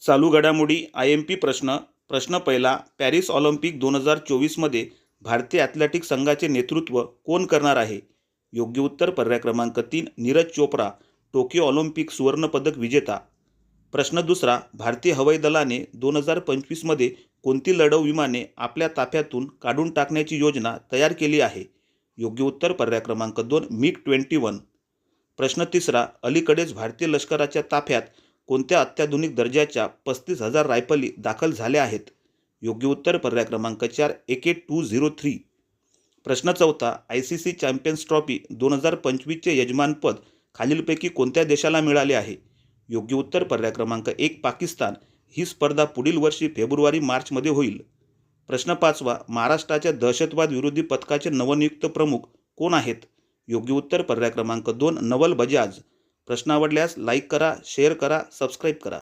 चालू घडामोडी IMP प्रश्न पहिला, पॅरिस ऑलिम्पिक 2024मध्ये भारतीय ॲथलेटिक्स संघाचे नेतृत्व कोण करणार आहे? योग्य उत्तर पर्याय क्रमांक 3, नीरज चोप्रा, टोकियो ऑलिम्पिक सुवर्णपदक विजेता. प्रश्न दुसरा, भारतीय हवाई दलाने 2025मध्ये कोणती लढाऊ विमाने आपल्या ताफ्यातून काढून टाकण्याची योजना तयार केली आहे? योग्य उत्तर पर्याय क्रमांक 2, MiG-21. प्रश्न तिसरा, अलीकडेच भारतीय लष्कराच्या ताफ्यात कोणत्या अत्याधुनिक दर्जाच्या 35,000 रायफली दाखल झाल्या आहेत? योग्य उत्तर पर्याय क्रमांक 4, AK-203. प्रश्न चौथा, ICC चॅम्पियन्स ट्रॉफी 2025चे यजमानपद खालीलपैकी कोणत्या देशाला मिळाले आहे? योग्य उत्तर पर्याय क्रमांक 1, पाकिस्तान. ही स्पर्धा पुढील वर्षी फेब्रुवारी-मार्चमध्ये होईल. प्रश्न पाचवा, महाराष्ट्राच्या दहशतवाद विरोधी पथकाचे नवनियुक्त प्रमुख कोण आहेत? योग्य उत्तर पर्याय क्रमांक 2, नवल बजाज. प्रश्न आवडल्यास लाईक करा, शेअर करा, सबस्क्राईब करा.